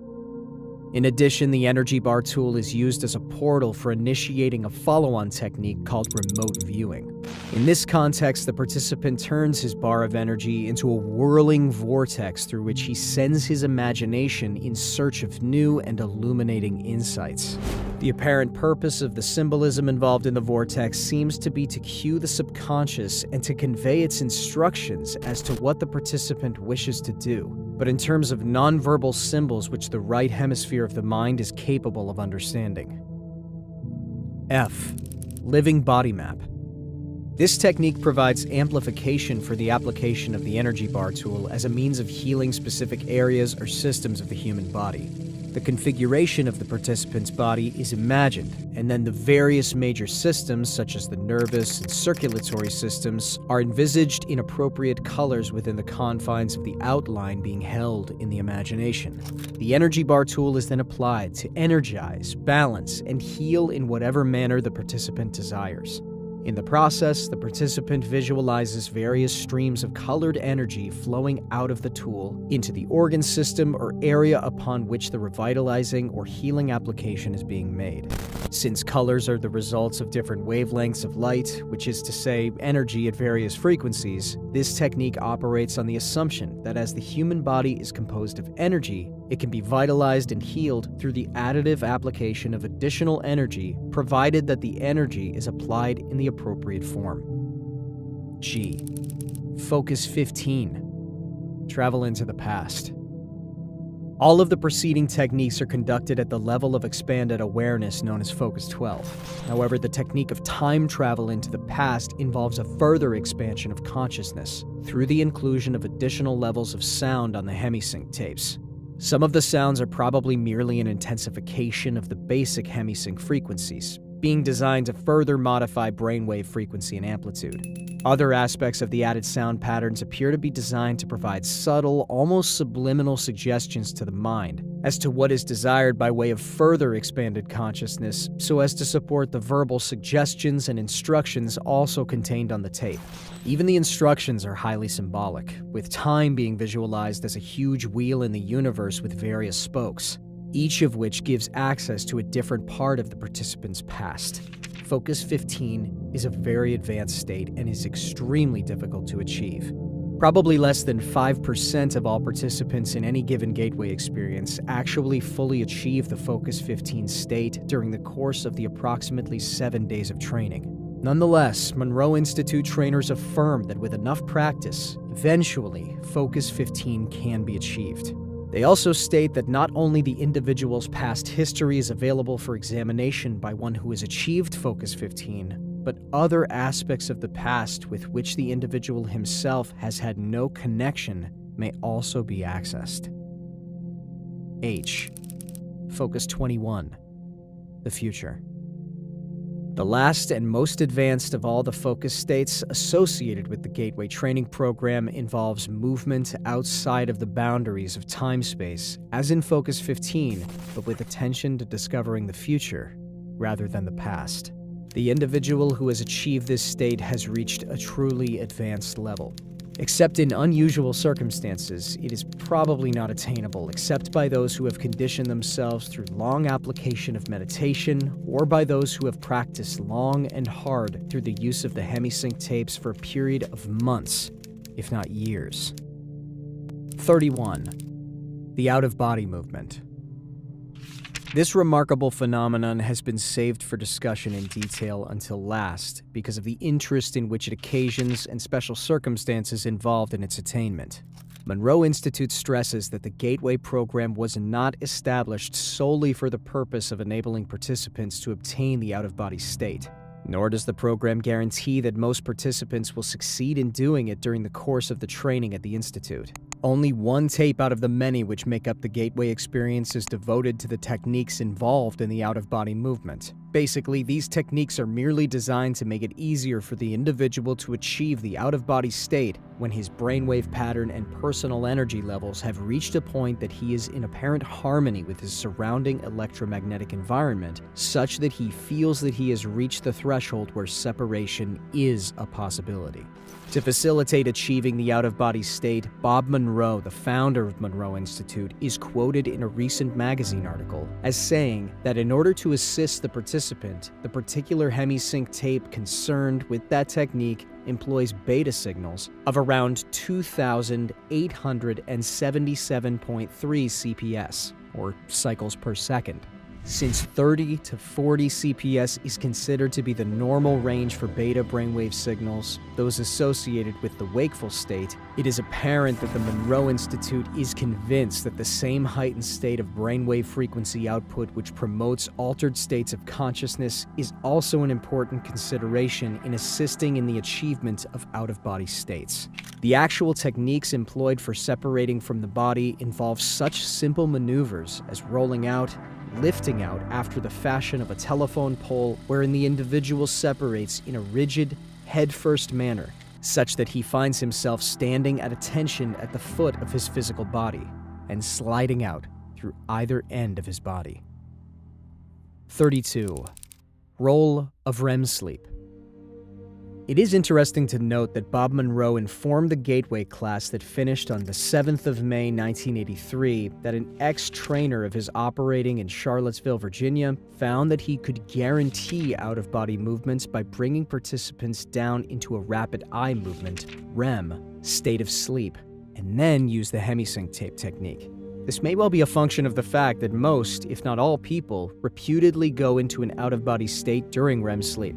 In addition, the energy bar tool is used as a portal for initiating a follow-on technique called remote viewing. In this context, the participant turns his bar of energy into a whirling vortex through which he sends his imagination in search of new and illuminating insights. The apparent purpose of the symbolism involved in the vortex seems to be to cue the subconscious and to convey its instructions as to what the participant wishes to do, but in terms of nonverbal symbols which the right hemisphere of the mind is capable of understanding. F. Living body map. This technique provides amplification for the application of the energy bar tool as a means of healing specific areas or systems of the human body. The configuration of the participant's body is imagined, and then the various major systems, such as the nervous and circulatory systems, are envisaged in appropriate colors within the confines of the outline being held in the imagination. The energy bar tool is then applied to energize, balance, and heal in whatever manner the participant desires. In the process, the participant visualizes various streams of colored energy flowing out of the tool into the organ system or area upon which the revitalizing or healing application is being made. Since colors are the results of different wavelengths of light, which is to say, energy at various frequencies, this technique operates on the assumption that as the human body is composed of energy, it can be vitalized and healed through the additive application of additional energy, provided that the energy is applied in the appropriate form. G. Focus 15. Travel into the past. All of the preceding techniques are conducted at the level of expanded awareness known as Focus 12. However, the technique of time travel into the past involves a further expansion of consciousness through the inclusion of additional levels of sound on the hemisync tapes. Some of the sounds are probably merely an intensification of the basic hemisync frequencies, being designed to further modify brainwave frequency and amplitude. Other aspects of the added sound patterns appear to be designed to provide subtle, almost subliminal suggestions to the mind as to what is desired by way of further expanded consciousness, so as to support the verbal suggestions and instructions also contained on the tape. Even the instructions are highly symbolic, with time being visualized as a huge wheel in the universe with various spokes, each of which gives access to a different part of the participant's past. Focus 15 is a very advanced state and is extremely difficult to achieve. Probably less than 5% of all participants in any given gateway experience actually fully achieve the Focus 15 state during the course of the approximately 7 days of training. Nonetheless, Monroe Institute trainers affirm that with enough practice, eventually, Focus 15 can be achieved. They also state that not only the individual's past history is available for examination by one who has achieved Focus 15, but other aspects of the past with which the individual himself has had no connection may also be accessed. H. Focus 21. The future. The last and most advanced of all the focus states associated with the Gateway training program involves movement outside of the boundaries of time-space, as in Focus 15, but with attention to discovering the future rather than the past. The individual who has achieved this state has reached a truly advanced level. Except in unusual circumstances, it is probably not attainable except by those who have conditioned themselves through long application of meditation, or by those who have practiced long and hard through the use of the hemisync tapes for a period of months, if not years. 31. The out-of-body movement. This remarkable phenomenon has been saved for discussion in detail until last because of the interest in which it occasions and special circumstances involved in its attainment. Monroe Institute stresses that the Gateway program was not established solely for the purpose of enabling participants to obtain the out-of-body state. Nor does the program guarantee that most participants will succeed in doing it during the course of the training at the Institute. Only one tape out of the many which make up the Gateway experience is devoted to the techniques involved in the out-of-body movement. Basically, these techniques are merely designed to make it easier for the individual to achieve the out-of-body state when his brainwave pattern and personal energy levels have reached a point that he is in apparent harmony with his surrounding electromagnetic environment, such that he feels that he has reached the threshold where separation is a possibility. To facilitate achieving the out-of-body state, Bob Monroe, the founder of Monroe Institute, is quoted in a recent magazine article as saying that in order to assist the participant, the particular hemisync tape concerned with that technique employs beta signals of around 2,877.3 CPS, or cycles per second. Since 30 to 40 CPS is considered to be the normal range for beta brainwave signals, those associated with the wakeful state, it is apparent that the Monroe Institute is convinced that the same heightened state of brainwave frequency output which promotes altered states of consciousness is also an important consideration in assisting in the achievement of out-of-body states. The actual techniques employed for separating from the body involve such simple maneuvers as rolling out, lifting out after the fashion of a telephone pole, wherein the individual separates in a rigid, head-first manner, such that he finds himself standing at attention at the foot of his physical body, and sliding out through either end of his body. 32. Role of REM sleep. It is interesting to note that Bob Monroe informed the Gateway class that finished on the 7th of May 1983 that an ex-trainer of his operating in Charlottesville, Virginia, found that he could guarantee out-of-body movements by bringing participants down into a rapid eye movement, REM, state of sleep, and then use the hemisync tape technique. This may well be a function of the fact that most, if not all people, reputedly go into an out-of-body state during REM sleep.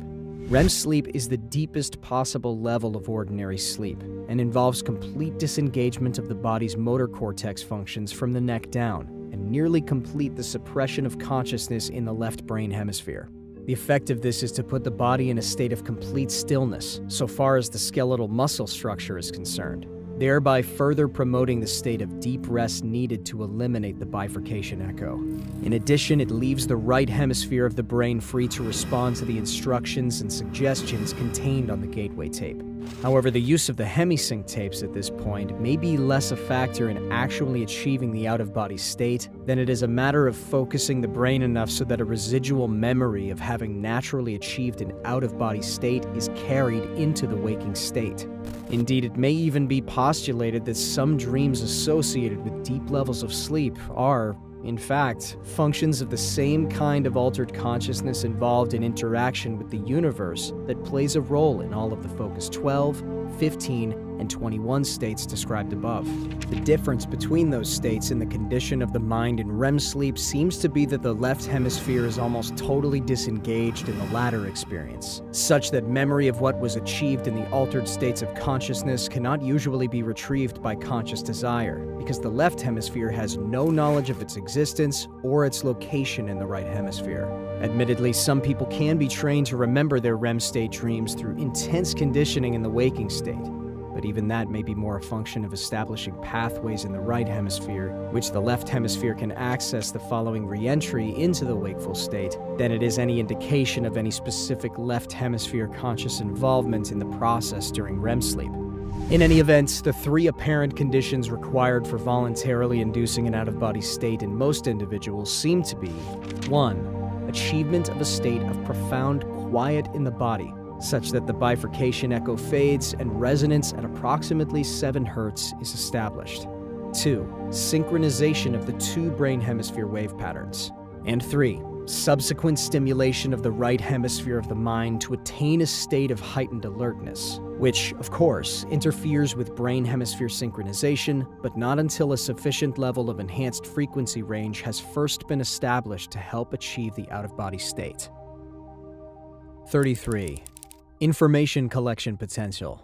REM sleep is the deepest possible level of ordinary sleep and involves complete disengagement of the body's motor cortex functions from the neck down and nearly complete the suppression of consciousness in the left brain hemisphere. The effect of this is to put the body in a state of complete stillness so far as the skeletal muscle structure is concerned, thereby further promoting the state of deep rest needed to eliminate the bifurcation echo. In addition, it leaves the right hemisphere of the brain free to respond to the instructions and suggestions contained on the Gateway tape. However, the use of the hemisync tapes at this point may be less a factor in actually achieving the out-of-body state than it is a matter of focusing the brain enough so that a residual memory of having naturally achieved an out-of-body state is carried into the waking state. Indeed, it may even be postulated that some dreams associated with deep levels of sleep are, in fact, functions of the same kind of altered consciousness involved in interaction with the universe that plays a role in all of the Focus 12, 15, and 21 states described above. The difference between those states in the condition of the mind in REM sleep seems to be that the left hemisphere is almost totally disengaged in the latter experience, such that memory of what was achieved in the altered states of consciousness cannot usually be retrieved by conscious desire, because the left hemisphere has no knowledge of its existence or its location in the right hemisphere. Admittedly, some people can be trained to remember their REM state dreams through intense conditioning in the waking state, but even that may be more a function of establishing pathways in the right hemisphere, which the left hemisphere can access the following re-entry into the wakeful state, than it is any indication of any specific left hemisphere conscious involvement in the process during REM sleep. In any event, the three apparent conditions required for voluntarily inducing an out-of-body state in most individuals seem to be: 1. Achievement of a state of profound quiet in the body, such that the bifurcation echo fades and resonance at approximately 7 Hz is established. 2. Synchronization of the two brain hemisphere wave patterns. And 3. Subsequent stimulation of the right hemisphere of the mind to attain a state of heightened alertness, which, of course, interferes with brain hemisphere synchronization, but not until a sufficient level of enhanced frequency range has first been established to help achieve the out-of-body state. 33. Information collection potential.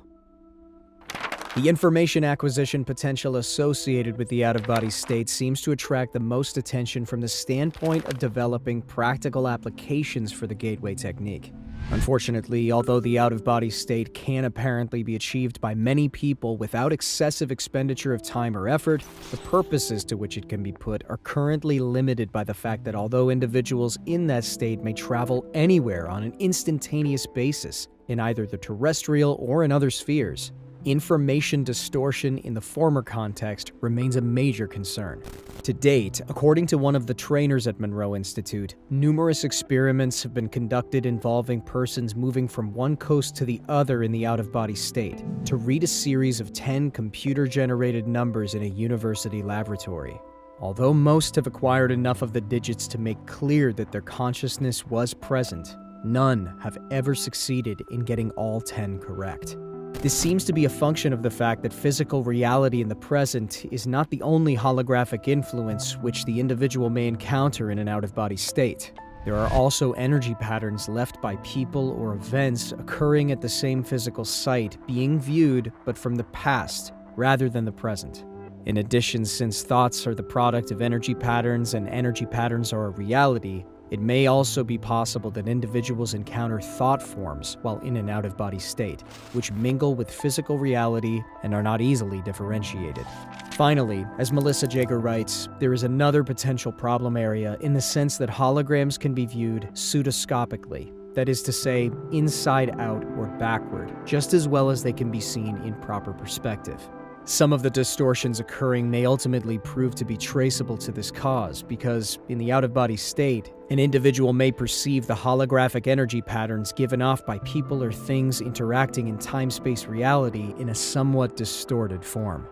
The information acquisition potential associated with the out-of-body state seems to attract the most attention from the standpoint of developing practical applications for the Gateway technique. Unfortunately, although the out-of-body state can apparently be achieved by many people without excessive expenditure of time or effort, the purposes to which it can be put are currently limited by the fact that although individuals in that state may travel anywhere on an instantaneous basis, in either the terrestrial or in other spheres, information distortion in the former context remains a major concern. To date, according to one of the trainers at Monroe Institute, numerous experiments have been conducted involving persons moving from one coast to the other in the out-of-body state to read a series of 10 computer-generated numbers in a university laboratory. Although most have acquired enough of the digits to make clear that their consciousness was present, none have ever succeeded in getting all 10 correct. This seems to be a function of the fact that physical reality in the present is not the only holographic influence which the individual may encounter in an out-of-body state. There are also energy patterns left by people or events occurring at the same physical site being viewed but from the past rather than the present. In addition, since thoughts are the product of energy patterns and energy patterns are a reality, it may also be possible that individuals encounter thought forms while in an out-of-body state, which mingle with physical reality and are not easily differentiated. Finally, as Melissa Jager writes, there is another potential problem area in the sense that holograms can be viewed pseudoscopically, that is to say, inside out or backward, just as well as they can be seen in proper perspective. Some of the distortions occurring may ultimately prove to be traceable to this cause because, in the out-of-body state, an individual may perceive the holographic energy patterns given off by people or things interacting in time-space reality in a somewhat distorted form.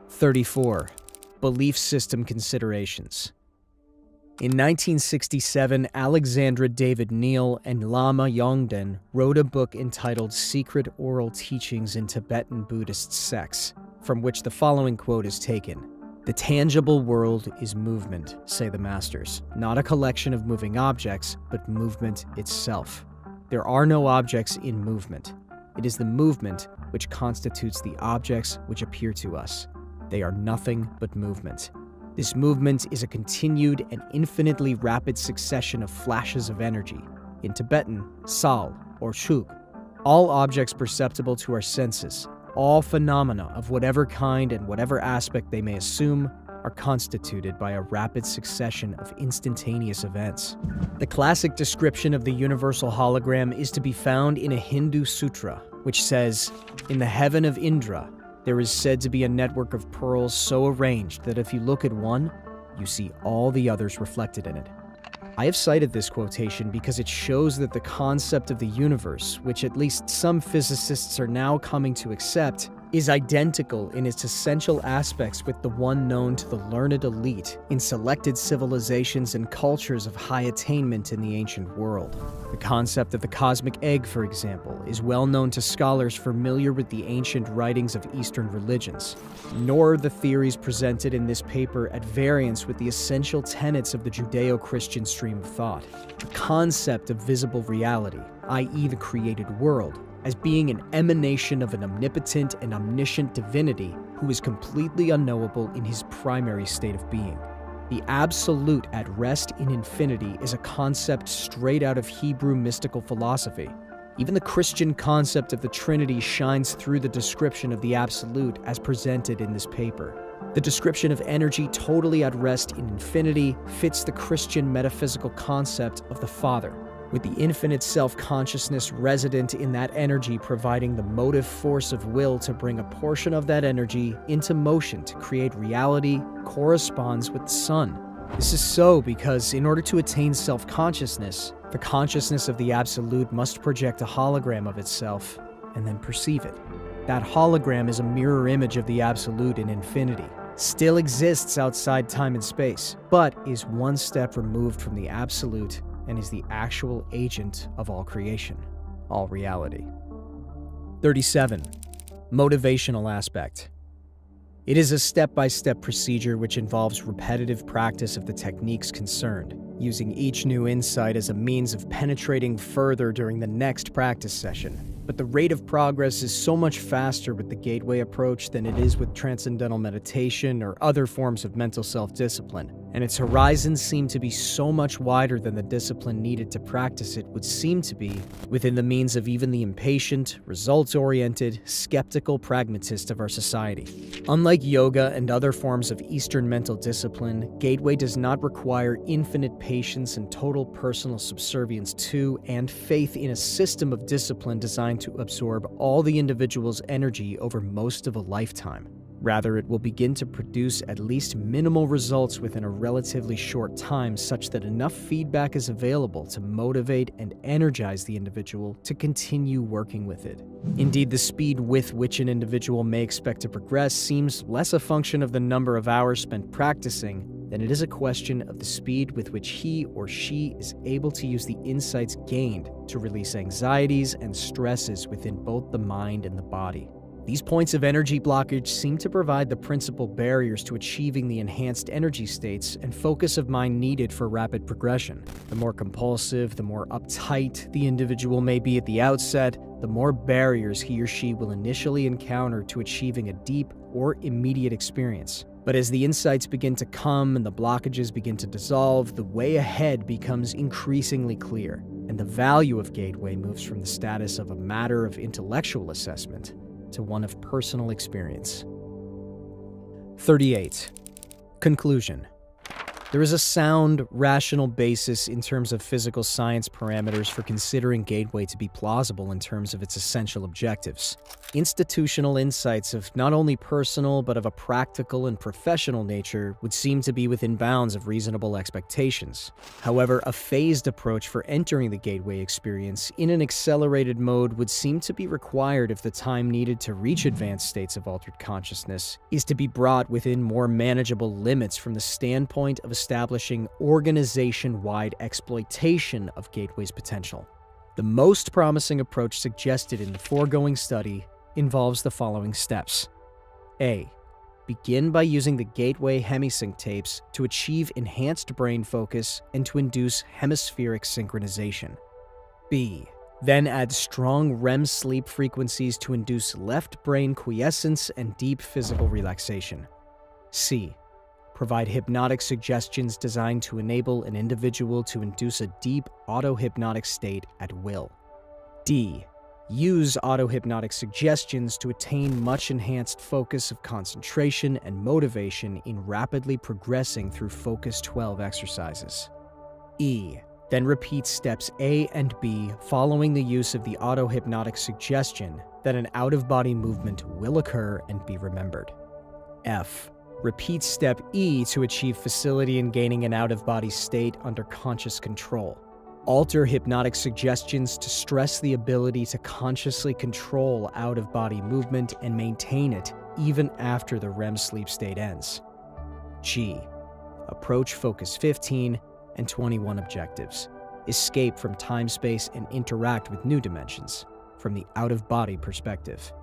34. Belief system considerations. In 1967, Alexandra David Neal and Lama Yongden wrote a book entitled Secret Oral Teachings in Tibetan Buddhist Sects, from which the following quote is taken. "The tangible world is movement, say the masters, not a collection of moving objects, but movement itself. There are no objects in movement. It is the movement which constitutes the objects which appear to us. They are nothing but movement. This movement is a continued and infinitely rapid succession of flashes of energy, in Tibetan, sal or shug. All objects perceptible to our senses, all phenomena of whatever kind and whatever aspect they may assume, are constituted by a rapid succession of instantaneous events." The classic description of the universal hologram is to be found in a Hindu sutra, which says, "In the heaven of Indra, there is said to be a network of pearls so arranged that if you look at one, you see all the others reflected in it." I have cited this quotation because it shows that the concept of the universe, which at least some physicists are now coming to accept, is identical in its essential aspects with the one known to the learned elite in selected civilizations and cultures of high attainment in the ancient world. The concept of the cosmic egg, for example, is well known to scholars familiar with the ancient writings of Eastern religions. Nor are the theories presented in this paper at variance with the essential tenets of the Judeo-Christian stream of thought. The concept of visible reality, i.e. the created world, as being an emanation of an omnipotent and omniscient divinity who is completely unknowable in his primary state of being. The absolute at rest in infinity is a concept straight out of Hebrew mystical philosophy. Even the Christian concept of the Trinity shines through the description of the absolute as presented in this paper. The description of energy totally at rest in infinity fits the Christian metaphysical concept of the Father, with the infinite self-consciousness resident in that energy providing the motive force of will to bring a portion of that energy into motion to create reality corresponds with the sun. This is so because in order to attain self-consciousness, the consciousness of the Absolute must project a hologram of itself and then perceive it. That hologram is a mirror image of the Absolute in infinity, still exists outside time and space, but is one step removed from the Absolute and is the actual agent of all creation, all reality. 37. Motivational aspect. It is a step-by-step procedure which involves repetitive practice of the techniques concerned, using each new insight as a means of penetrating further during the next practice session. But the rate of progress is so much faster with the gateway approach than it is with transcendental meditation or other forms of mental self-discipline, and its horizons seem to be so much wider than the discipline needed to practice it would seem to be within the means of even the impatient, results-oriented, skeptical pragmatist of our society. Unlike yoga and other forms of Eastern mental discipline, gateway does not require infinite patience and total personal subservience to and faith in a system of discipline designed to absorb all the individual's energy over most of a lifetime. Rather, it will begin to produce at least minimal results within a relatively short time such that enough feedback is available to motivate and energize the individual to continue working with it. Indeed, the speed with which an individual may expect to progress seems less a function of the number of hours spent practicing then it is a question of the speed with which he or she is able to use the insights gained to release anxieties and stresses within both the mind and the body. These points of energy blockage seem to provide the principal barriers to achieving the enhanced energy states and focus of mind needed for rapid progression. The more compulsive, the more uptight the individual may be at the outset, the more barriers he or she will initially encounter to achieving a deep or immediate experience. But as the insights begin to come and the blockages begin to dissolve, the way ahead becomes increasingly clear, and the value of Gateway moves from the status of a matter of intellectual assessment to one of personal experience. 38. Conclusion. There is a sound, rational basis in terms of physical science parameters for considering Gateway to be plausible in terms of its essential objectives. Institutional insights of not only personal but of a practical and professional nature would seem to be within bounds of reasonable expectations. However, a phased approach for entering the Gateway experience in an accelerated mode would seem to be required if the time needed to reach advanced states of altered consciousness is to be brought within more manageable limits from the standpoint of establishing organization-wide exploitation of Gateway's potential. The most promising approach suggested in the foregoing study involves the following steps. A. Begin by using the Gateway hemisync tapes to achieve enhanced brain focus and to induce hemispheric synchronization. B. Then add strong REM sleep frequencies to induce left brain quiescence and deep physical relaxation. C. Provide hypnotic suggestions designed to enable an individual to induce a deep auto-hypnotic state at will. D. Use auto-hypnotic suggestions to attain much enhanced focus of concentration and motivation in rapidly progressing through Focus 12 exercises. E. Then repeat steps A and B following the use of the auto-hypnotic suggestion that an out-of-body movement will occur and be remembered. F. Repeat step E to achieve facility in gaining an out-of-body state under conscious control. Alter hypnotic suggestions to stress the ability to consciously control out-of-body movement and maintain it even after the REM sleep state ends. G. Approach Focus 15 and 21 objectives. Escape from time-space and interact with new dimensions from the out-of-body perspective.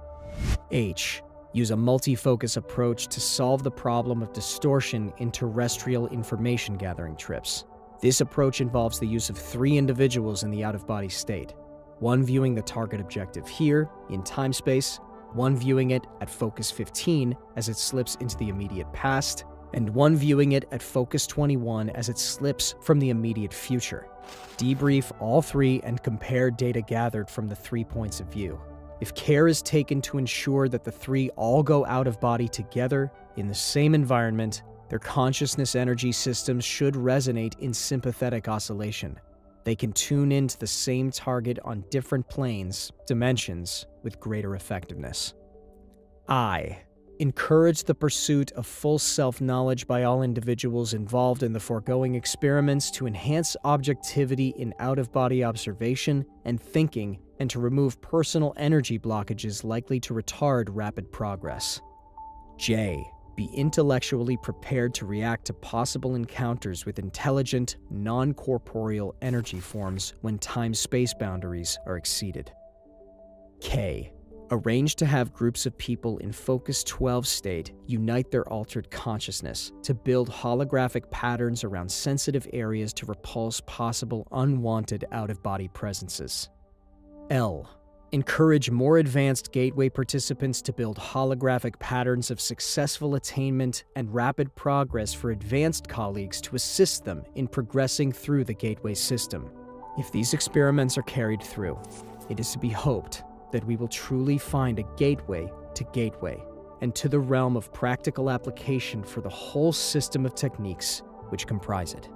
H. Use a multi-focus approach to solve the problem of distortion in terrestrial information-gathering trips. This approach involves the use of 3 individuals in the out-of-body state, one viewing the target objective here, in time-space, one viewing it at Focus 15 as it slips into the immediate past, and one viewing it at Focus 21 as it slips from the immediate future. Debrief all 3 and compare data gathered from the 3 points of view. If care is taken to ensure that the 3 all go out of body together in the same environment, their consciousness energy systems should resonate in sympathetic oscillation. They can tune into the same target on different planes, dimensions, with greater effectiveness. I. Encourage the pursuit of full self-knowledge by all individuals involved in the foregoing experiments to enhance objectivity in out-of-body observation and thinking and to remove personal energy blockages likely to retard rapid progress. J. Be intellectually prepared to react to possible encounters with intelligent, non-corporeal energy forms when time-space boundaries are exceeded. K. Arrange to have groups of people in Focus 12 state unite their altered consciousness to build holographic patterns around sensitive areas to repulse possible unwanted out-of-body presences. L. Encourage more advanced Gateway participants to build holographic patterns of successful attainment and rapid progress for advanced colleagues to assist them in progressing through the Gateway system. If these experiments are carried through, it is to be hoped that we will truly find a gateway to Gateway and to the realm of practical application for the whole system of techniques which comprise it.